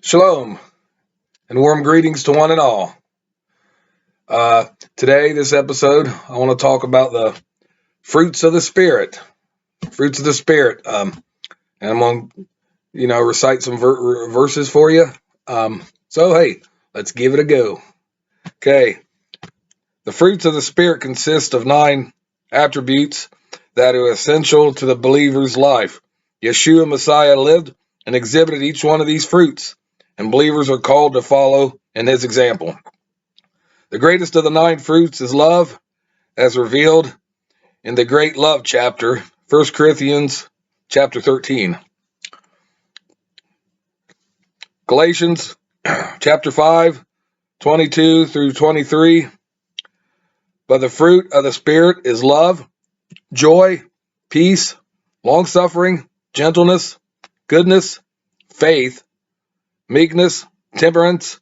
Shalom and warm greetings to one and all. Today, this episode, I want to talk about the fruits of the Spirit. Fruits of the Spirit. And I'm going to, recite some verses for you. Hey, let's give it a go. Okay. The fruits of the Spirit consist of 9 attributes that are essential to the believer's life. Yeshua Messiah lived and exhibited each one of these fruits, and believers are called to follow in his example. The greatest of the 9 fruits is love, as revealed in the great love chapter, 1 Corinthians chapter 13. Galatians chapter 5, 22 through 23. But the fruit of the Spirit is love, joy, peace, long-suffering, gentleness, goodness, faith, meekness, temperance.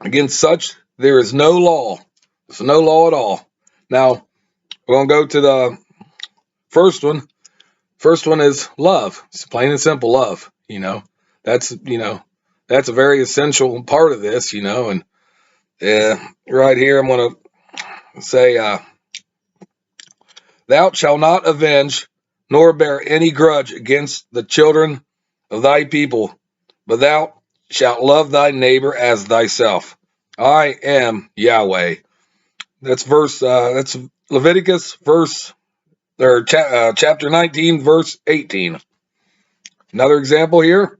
Against such there is no law. There's no law at all. Now, we're going to go to the first one. First one is love. It's plain and simple love. That's a very essential part of this, and right here I'm going to say, thou shalt not avenge nor bear any grudge against the children of thy people, but thou shalt love thy neighbor as thyself. I am Yahweh. That's that's Leviticus chapter 19, verse 18. Another example here.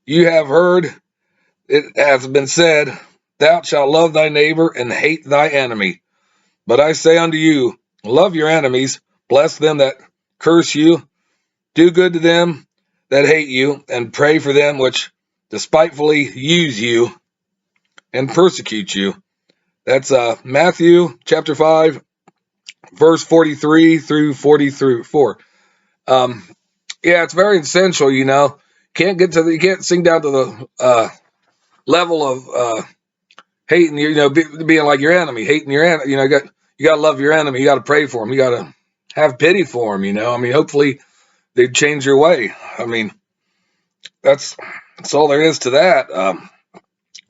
You have heard it has been said, thou shalt love thy neighbor and hate thy enemy. But I say unto you, love your enemies, bless them that curse you, do good to them that hate you, and pray for them which despitefully use you and persecute you. That's Matthew chapter 5, verse 43 through 44. It's very essential, you can't sink down to the level of hating, being like your enemy, hating your enemy. You got to love your enemy. You got to pray for him. You got to have pity for him. Hopefully they change your way. That's all there is to that.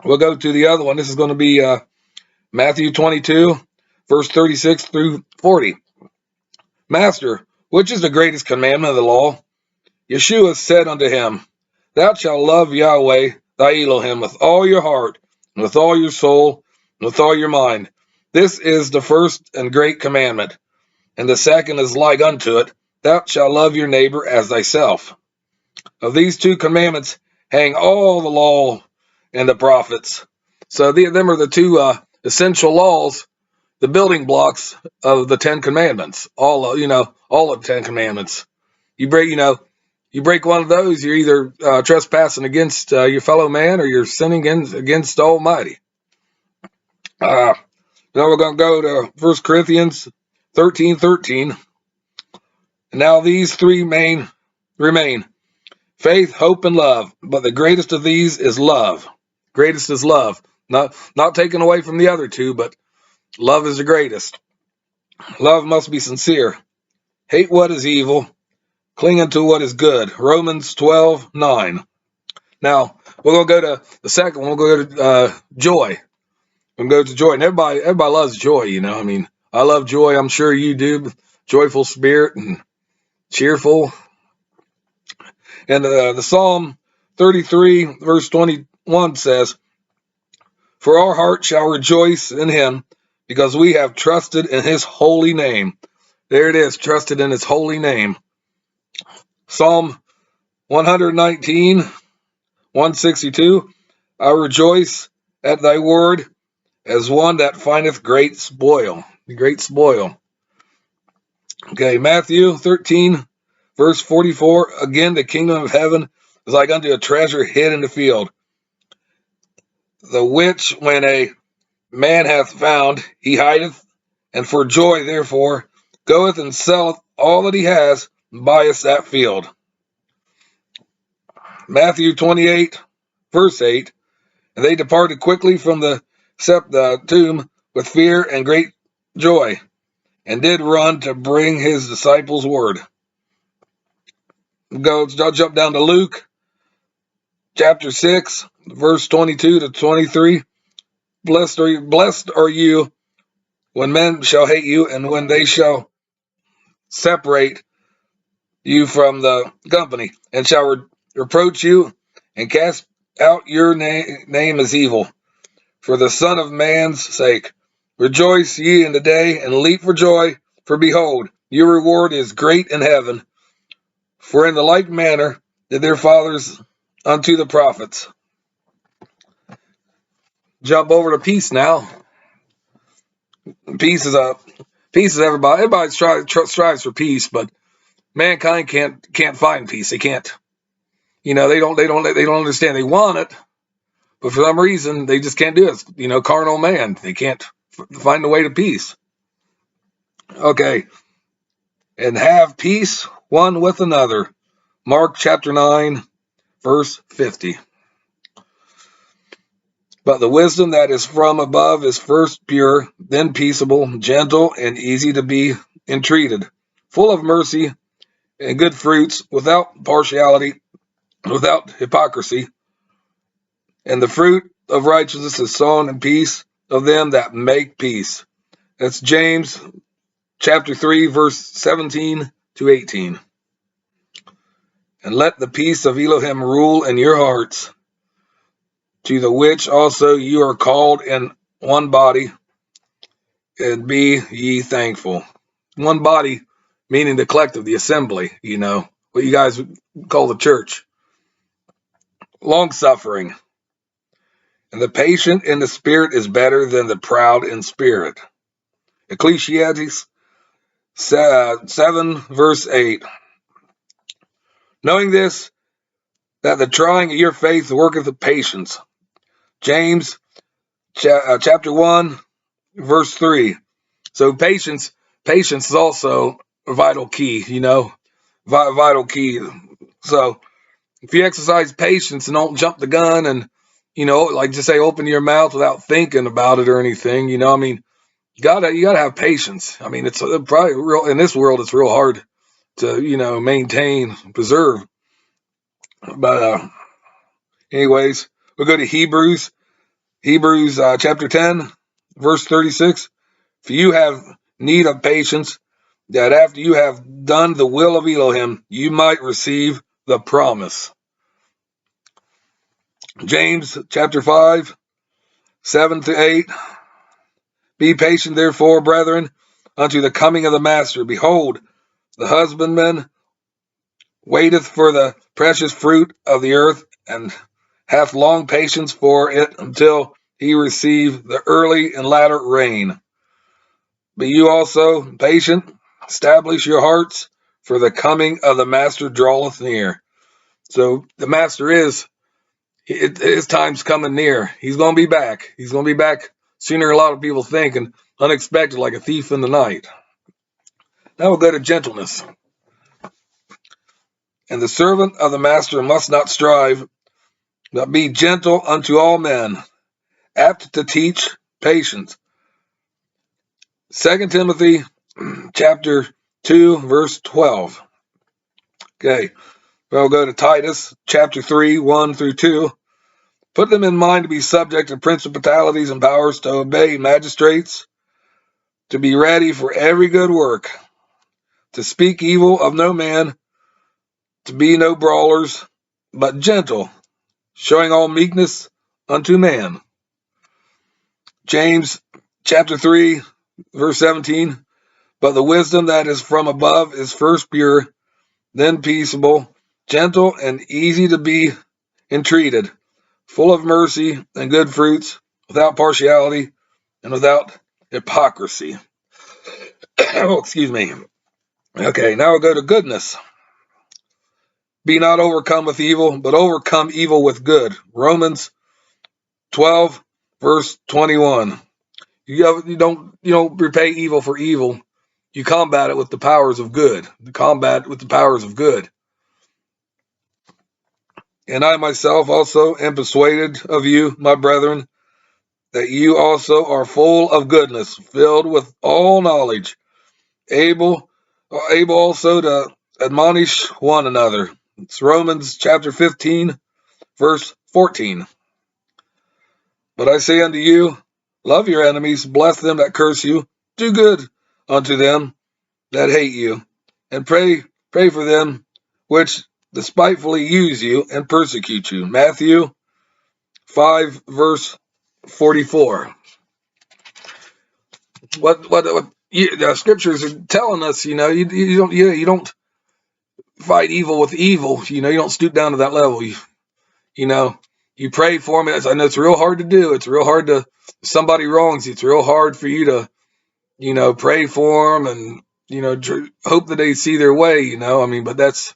We'll go to the other one. This is going to be Matthew 22, verse 36 through 40. Master, which is the greatest commandment of the law? Yeshua said unto him, thou shalt love Yahweh thy Elohim with all your heart, and with all your soul, and with all your mind. This is the first and great commandment. And the second is like unto it, thou shalt love your neighbor as thyself. Of these 2 commandments hang all the law and the prophets. So them are the 2 essential laws, the building blocks of the 10 commandments. All of the 10 commandments. You break one of those, you're either trespassing against your fellow man, or you're sinning against Almighty. Now we're going to go to 1 Corinthians 13:13. And now these 3 remain: faith, hope, and love. But the greatest of these is love. Greatest is love. Not taken away from the other 2, but love is the greatest. Love must be sincere. Hate what is evil. Cling unto what is good. Romans 12:9. Now, we're going to go to the second one. We'll go to joy. We'll go to joy. And everybody loves joy, I love joy. I'm sure you do. Joyful spirit and cheerful. And the Psalm 33, verse 21 says, for our heart shall rejoice in him, because we have trusted in his holy name. There it is, trusted in his holy name. Psalm 119, 162, I rejoice at thy word as one that findeth great spoil. Great spoil. Okay, Matthew 13, verse 44, again, the kingdom of heaven is like unto a treasure hid in the field, the which when a man hath found, he hideth, and for joy therefore goeth and selleth all that he has, and buyeth that field. Matthew 28, verse 8, and they departed quickly from the tomb with fear and great joy, and did run to bring his disciples word. I'll jump down to Luke chapter 6, verse 22 to 23. Blessed are you when men shall hate you, and when they shall separate you from the company, and shall reproach you, and cast out your name as evil, for the Son of Man's sake. Rejoice ye in the day, and leap for joy, for behold, your reward is great in heaven. For in the like manner did their fathers unto the prophets. Jump over to peace now. Peace is everybody. Everybody strives for peace, but mankind can't find peace. They can't. They don't understand. They want it, but for some reason they just can't do it. Carnal man. They can't find a way to peace. Okay. And have peace one with another. Mark chapter 9, verse 50. But the wisdom that is from above is first pure, then peaceable, gentle, and easy to be entreated, full of mercy and good fruits, without partiality, without hypocrisy. And the fruit of righteousness is sown in peace of them that make peace. That's James chapter 3, verse 17 to 18. And let the peace of Elohim rule in your hearts, to the which also you are called in one body, and be ye thankful. One body, meaning the collective, the assembly, what you guys would call the church. Long-suffering. And the patient in the spirit is better than the proud in spirit. Ecclesiastes 7, verse 8. Knowing this, that the trying of your faith worketh of patience. James chapter 1, verse 3. So patience is also a vital key, vital key. So if you exercise patience and don't jump the gun and, like just say open your mouth without thinking about it or anything, you gotta have patience. It's probably real in this world. It's real hard to, maintain, preserve. But anyways, we'll go to Hebrews chapter 10, verse 36. For you have need of patience, that after you have done the will of Elohim, you might receive the promise. James chapter 5, 7 to 8. Be patient, therefore, brethren, unto the coming of the master. Behold, the husbandman waiteth for the precious fruit of the earth, and hath long patience for it until he receive the early and latter rain. Be you also patient, establish your hearts, for the coming of the master draweth near. So the master his time's coming near. He's going to be back. He's going to be back sooner than a lot of people think, and unexpected, like a thief in the night. Now we'll go to gentleness. And the servant of the master must not strive, but be gentle unto all men, apt to teach, patience. 2 Timothy chapter 2, verse 12. Okay, we'll go to Titus chapter 3, 1 through 2. Put them in mind to be subject to principalities and powers, to obey magistrates, to be ready for every good work, to speak evil of no man, to be no brawlers, but gentle, showing all meekness unto man. James chapter 3, verse 17. But the wisdom that is from above is first pure, then peaceable, gentle, and easy to be entreated, full of mercy and good fruits, without partiality and without hypocrisy. Oh, excuse me. Okay, now we'll go to goodness. Be not overcome with evil, but overcome evil with good. Romans 12, verse 21. You don't repay evil for evil. You combat it with the powers of good. And I myself also am persuaded of you, my brethren, that you also are full of goodness, filled with all knowledge, able also to admonish one another. It's Romans chapter 15, verse 14. But I say unto you, love your enemies, bless them that curse you, do good unto them that hate you, and pray for them which despitefully use you and persecute you. Matthew 5 verse 44. What the scriptures are telling us, you don't fight evil with evil. You don't stoop down to that level. You pray for them. I know it's real hard to do. It's real hard to, if somebody wrongs you, it's real hard for you to, pray for them and, hope that they see their way, but that's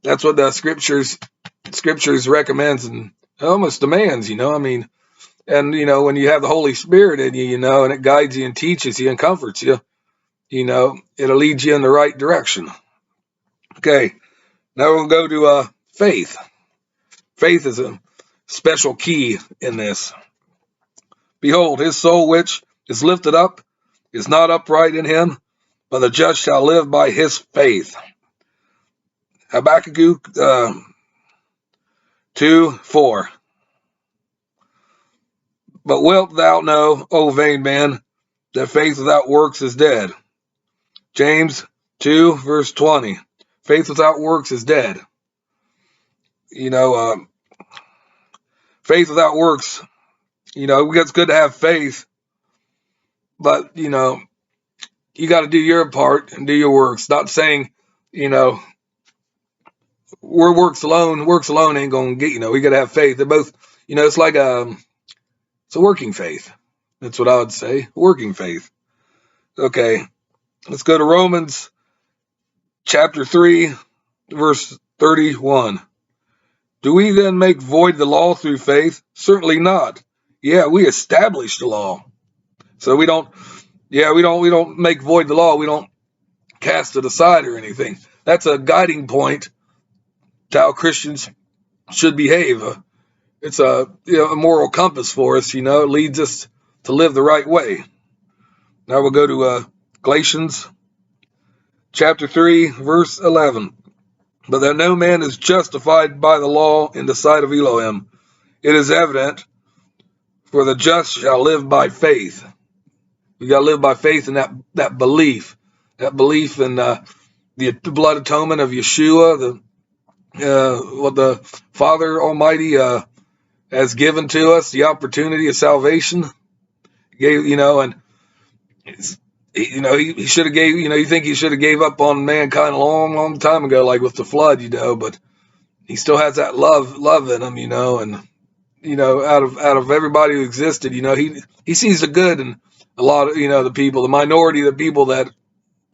what the scriptures recommends and almost demands, and, when you have the Holy Spirit in you, and it guides you and teaches you and comforts you, it'll lead you in the right direction. Okay. Now we'll go to faith. Faith is a special key in this. Behold, his soul which is lifted up is not upright in him, but the just shall live by his faith. Habakkuk 2:4. But wilt thou know, O vain man, that faith without works is dead? James 2 verse 20. Faith without works is dead. Faith without works, it's good to have faith, but, you got to do your part and do your works. Not saying, works alone ain't going to get, we got to have faith. They're both, it's like it's a working faith. That's what I would say, working faith. Okay, let's go to Romans chapter 3, verse 31. Do we then make void the law through faith? Certainly not. Yeah, we establish the law. So we don't make void the law. We don't cast it aside or anything. That's a guiding point to how Christians should behave. It's a moral compass for us, it leads us to live the right way. Now we'll go to Galatians chapter 3, verse 11. But that no man is justified by the law in the sight of Elohim. It is evident, for the just shall live by faith. You got to live by faith in that belief in the blood atonement of Yeshua, what the Father Almighty has given to us, the opportunity of salvation. And he should have gave, you think he should have gave up on mankind a long, long time ago, like with the flood, but he still has that love in him, and, out of everybody who existed, he sees the good in a lot of, the people, the minority of the people that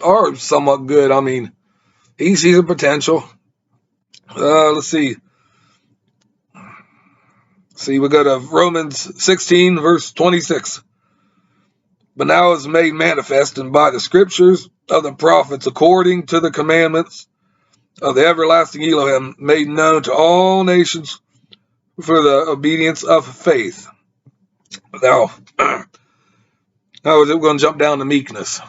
are somewhat good. He sees a potential. Let's see. We go to Romans 16, verse 26. But now is made manifest and by the scriptures of the prophets, according to the commandments of the everlasting Elohim, made known to all nations for the obedience of faith. Now we're going to jump down to meekness.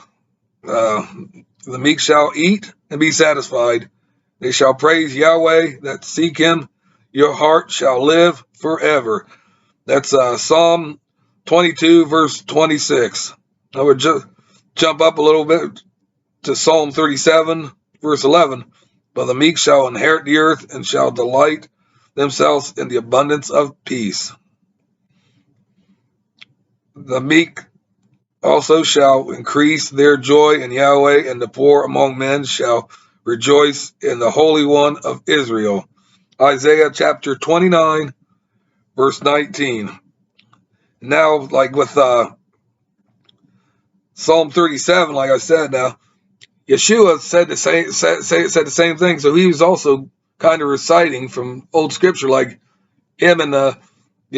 The meek shall eat and be satisfied. They shall praise Yahweh that seek him. Your heart shall live forever. That's Psalm 22, verse 26. I would jump up a little bit to Psalm 37, verse 11. But the meek shall inherit the earth and shall delight themselves in the abundance of peace. The meek also shall increase their joy in Yahweh, and the poor among men shall rejoice in the Holy One of Israel. Isaiah chapter 29, verse 19. Now, like with Psalm 37, like I said, now Yeshua said the same thing. So he was also kind of reciting from old scripture, like him and the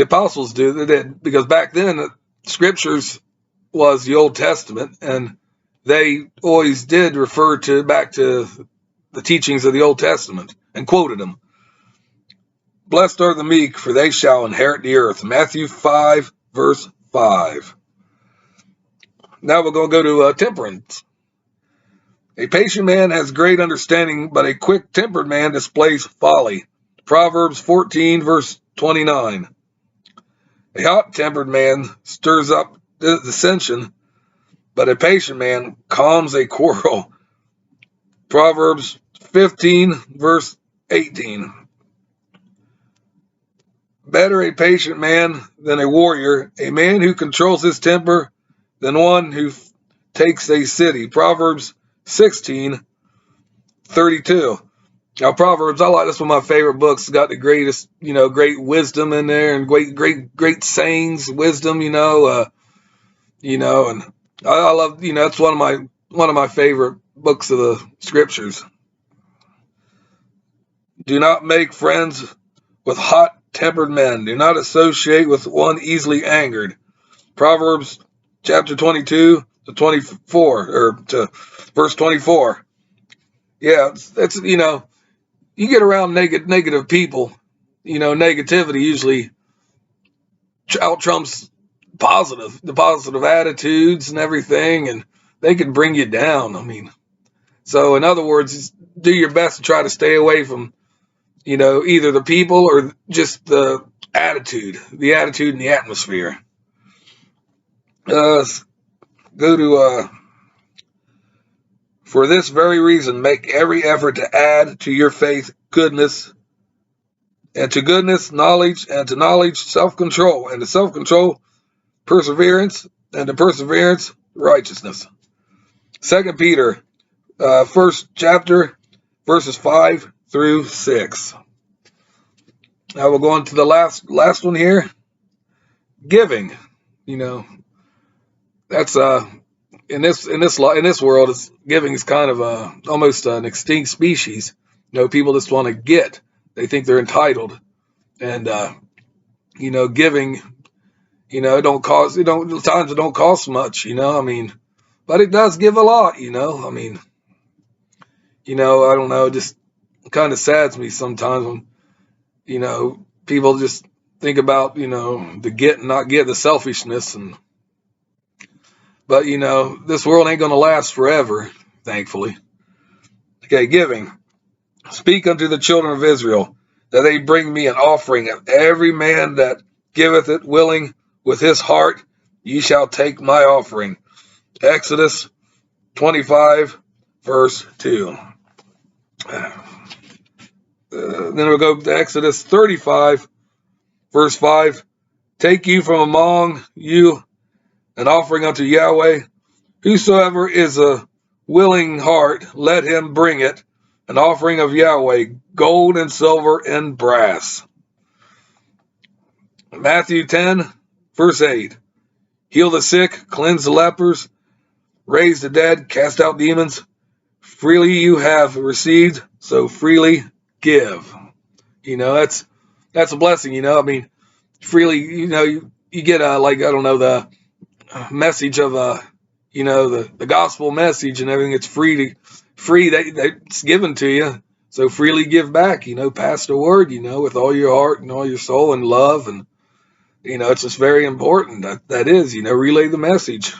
apostles did, because back then scriptures was the Old Testament, and they always did refer back to the teachings of the Old Testament and quoted them. Blessed are the meek, for they shall inherit the earth. Matthew 5, verse 5. Now we're going to go to temperance. A patient man has great understanding, but a quick-tempered man displays folly. Proverbs 14, verse 29. A hot-tempered man stirs up dissension, but a patient man calms a quarrel. Proverbs 15, verse 18. Better a patient man than a warrior, a man who controls his temper than one who takes a city. Proverbs 16:32. Now, Proverbs, I like this one of my favorite books. It's got the greatest, great wisdom in there and great sayings, wisdom, and I love, it's one of my favorite books of the scriptures. Do not make friends with hot-tempered men. Do not associate with one easily angered. Proverbs chapter 22 to 24, or to verse 24. Yeah, that's you get around negative people, negativity usually out trumps the positive attitudes and everything, and they can bring you down. I mean, so in other words, do your best to try to stay away from, either the people or just the attitude and the atmosphere. Let's go to, for this very reason, make every effort to add to your faith goodness, and to goodness, knowledge, and to knowledge, self-control, and to self-control, perseverance, and to perseverance, righteousness. 2 Peter, first chapter, verses 5 through 6. Now we'll go on to the last one here. Giving, that's in this world, giving is kind of almost an extinct species. People just want to get. They think they're entitled, and giving, times it don't cost much. But it does give a lot. I don't know. It just kind of saddens me sometimes when people just think about the get and not get, the selfishness But, this world ain't going to last forever, thankfully. Okay, giving. Speak unto the children of Israel, that they bring me an offering of every man that giveth it willing with his heart, ye shall take my offering. Exodus 25, verse 2. Then we'll go to Exodus 35, verse 5. Take you from among you an offering unto Yahweh. Whosoever is a willing heart, let him bring it, an offering of Yahweh, gold and silver and brass. Matthew 10, verse 8. Heal the sick, cleanse the lepers, raise the dead, cast out demons. Freely you have received, so freely give. That's a blessing. Freely, you get the message of the gospel message and everything. It's free that's given to you, so freely give back. Pass the word, with all your heart and all your soul and love, and it's just very important that is, relay the message.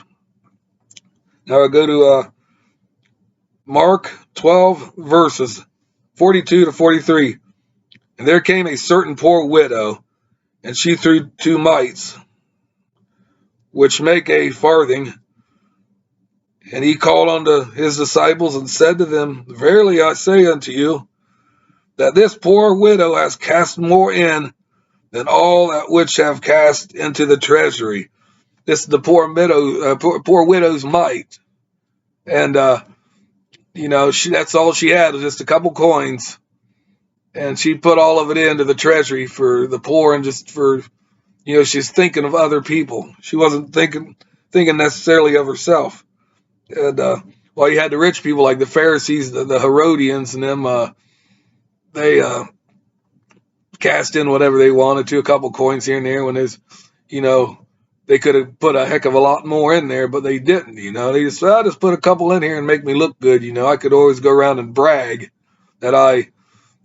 Now I go to Mark 12, verses 42 to 43. And there came a certain poor widow, and she threw 2 mites, which make a farthing. And he called unto his disciples and said to them, Verily I say unto you, that this poor widow has cast more in than all that which have cast into the treasury. This is the poor widow's mite. And, that's all she had, was just a couple coins. And she put all of it into the treasury for the poor, and just for, she's thinking of other people. She wasn't thinking necessarily of herself. And while you had the rich people like the Pharisees, the Herodians, and them, they cast in whatever they wanted to, a couple coins here and there. When there's, they could have put a heck of a lot more in there, but they didn't. They just said, I'll just put a couple in here and make me look good. I could always go around and brag that I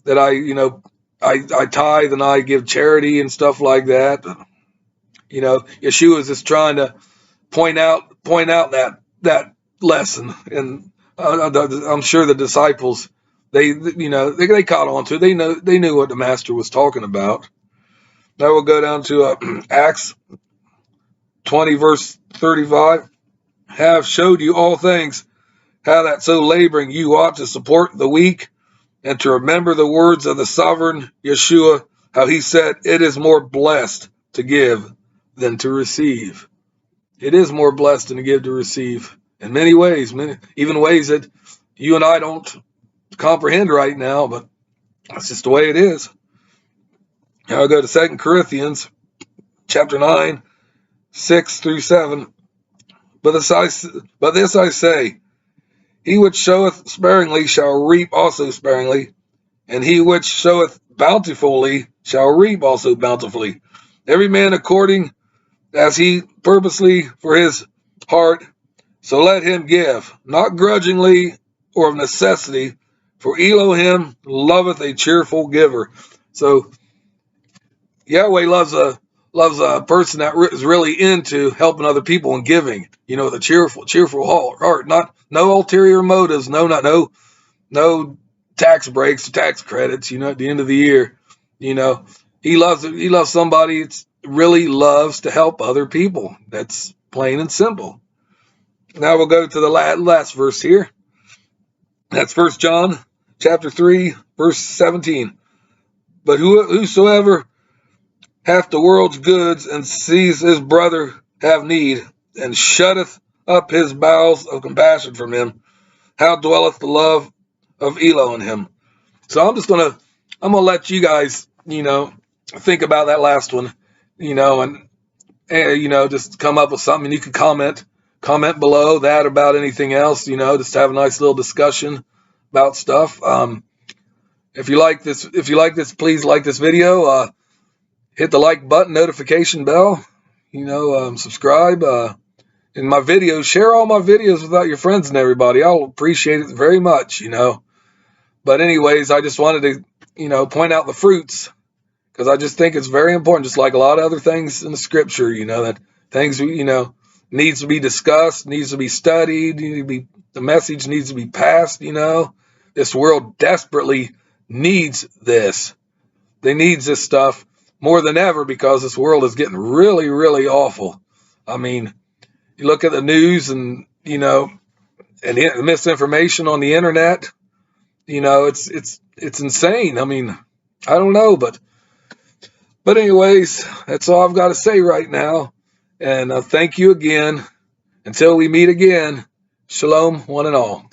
tithe and I give charity and stuff like that. Yeshua is just trying to point out that lesson, and I'm sure the disciples, they caught on to it. They knew what the master was talking about. Now we'll go down to Acts 20, verse 35. Have showed you all things, how that so laboring you ought to support the weak, and to remember the words of the sovereign Yeshua, how he said, it is more blessed to give than to receive. It is more blessed than to give to receive in many ways, even ways that you and I don't comprehend right now, but that's just the way it is. Now I'll go to 2 Corinthians chapter 9, 6 through 7. But this I say, he which showeth sparingly shall reap also sparingly, and he which showeth bountifully shall reap also bountifully. Every man according as he purposely for his heart, so let him give, not grudgingly or of necessity, for Elohim loveth a cheerful giver. So Yahweh loves a person that is really into helping other people and giving. The cheerful heart, no ulterior motives, no tax breaks, tax credits. At the end of the year, he loves somebody that really loves to help other people. That's plain and simple. Now we'll go to the last verse here. That's 1 John chapter 3, verse 17. But whosoever hath the world's goods and sees his brother have need, and shutteth up his bowels of compassion from him, how dwelleth the love of Elohim in him? So I'm gonna let you guys, think about that last one, and just come up with something. And you can comment below that about anything else, just have a nice little discussion about stuff. If you like this, please like this video. Hit the like button, notification bell, subscribe. In my videos, share all my videos with your friends and everybody. I'll appreciate it very much, But anyways, I just wanted to, point out the fruits, because I just think it's very important, just like a lot of other things in the scripture, that things, needs to be discussed, needs to be studied, the message needs to be passed, This world desperately needs this. They needs this stuff more than ever, because this world is getting really, really awful. I mean, you look at the news and, and the misinformation on the internet, it's insane. I mean, I don't know, but anyways, that's all I've got to say right now. And thank you again. Until we meet again, shalom, one and all.